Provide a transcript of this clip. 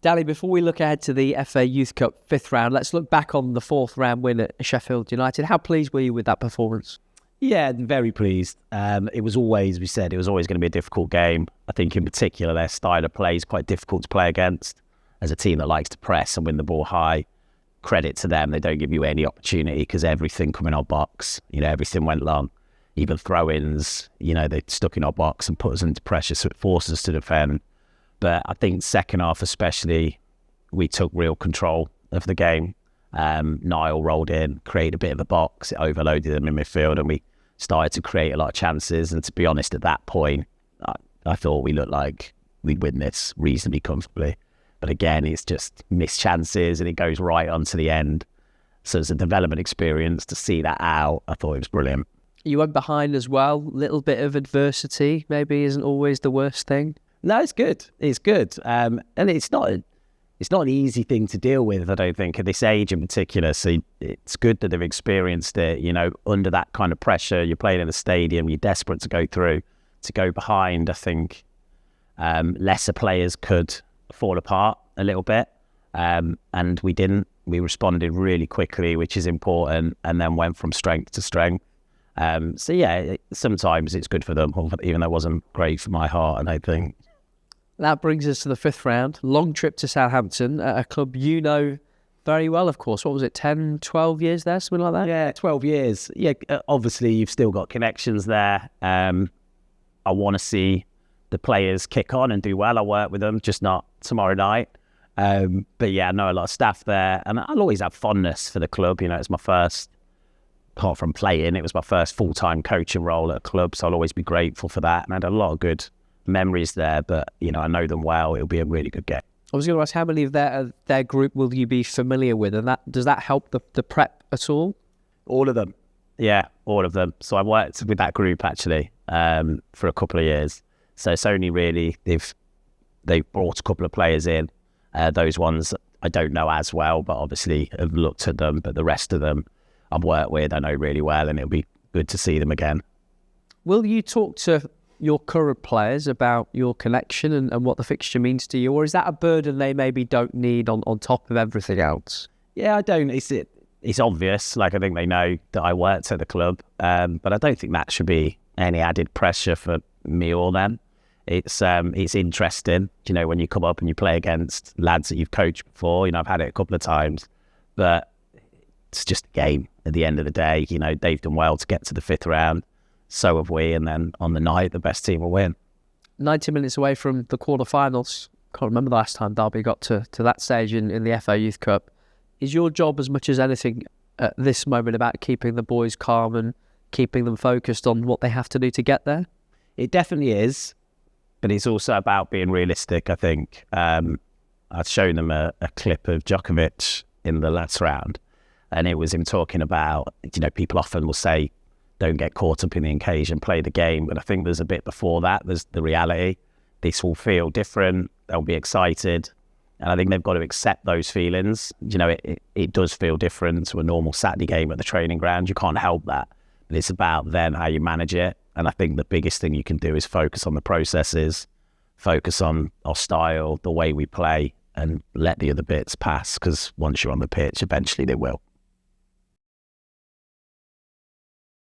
Danny, before we look ahead to the FA Youth Cup 5th round, let's look back on the 4th round win at Sheffield United. How pleased were you with that performance? Yeah, very pleased. It was always, we said, it was always going to be a difficult game. I think in particular their style of play is quite difficult to play against. As a team that likes to press and win the ball high, credit to them, they don't give you any opportunity because everything come in our box. Everything went long. Even throw-ins, they stuck in our box and put us into pressure, so it forces us to defend. But I think second half especially, we took real control of the game. Niall rolled in, created a bit of a box, it overloaded them in midfield, and we started to create a lot of chances. And to be honest, at that point, I thought we looked like we'd win this reasonably comfortably. But again, it's just missed chances and it goes right on to the end. So it's a development experience to see that out. I thought it was brilliant. You went behind as well. Little bit of adversity maybe isn't always the worst thing. No, it's good. It's good. And it's not an easy thing to deal with, I don't think, at this age in particular. So it's good that they've experienced it, under that kind of pressure. You're playing in the stadium, you're desperate to go through. To go behind, I think lesser players could fall apart a little bit. And we didn't. We responded really quickly, which is important, and then went from strength to strength. So yeah, sometimes it's good for them, even though it wasn't great for my heart, and I think. That brings us to the 5th round. Long trip to Southampton, a club you know very well, of course. What was it, 10, 12 years there, something like that? Yeah, 12 years. Yeah, obviously you've still got connections there. I want to see the players kick on and do well. I work with them, just not tomorrow night. But yeah, I know a lot of staff there, and I'll always have fondness for the club. It's my first, apart from playing, it was my first full-time coaching role at a club, so I'll always be grateful for that. And I had a lot of good memories there, but I know them well. It'll be a really good game. I was going to ask, how many of their group will you be familiar with, and does that help the prep at all? All of them. Yeah, all of them. So I worked with that group actually for a couple of years. So it's only really they've brought a couple of players in. Those ones I don't know as well, but obviously have looked at them. But the rest of them I've worked with, I know really well, and it'll be good to see them again. Will you talk to your current players about your connection and what the fixture means to you, or is that a burden they maybe don't need on top of everything else? Yeah, I don't. It's obvious. I think they know that I worked at the club, but I don't think that should be any added pressure for me or them. It's interesting, when you come up and you play against lads that you've coached before. I've had it a couple of times, but it's just a game at the end of the day. They've done well to get to the 5th round. So have we, and then on the night, the best team will win. 90 minutes away from the quarterfinals. Can't remember the last time Derby got to that stage in the FA Youth Cup. Is your job as much as anything at this moment about keeping the boys calm and keeping them focused on what they have to do to get there? It definitely is, but it's also about being realistic, I think. I've shown them a clip of Djokovic in the last round, and it was him talking about, people often will say, don't get caught up in the occasion, play the game. But I think there's a bit before that. There's the reality. This will feel different. They'll be excited. And I think they've got to accept those feelings. It does feel different to a normal Saturday game at the training ground. You can't help that. But it's about then how you manage it. And I think the biggest thing you can do is focus on the processes, focus on our style, the way we play, and let the other bits pass. Because once you're on the pitch, eventually they will.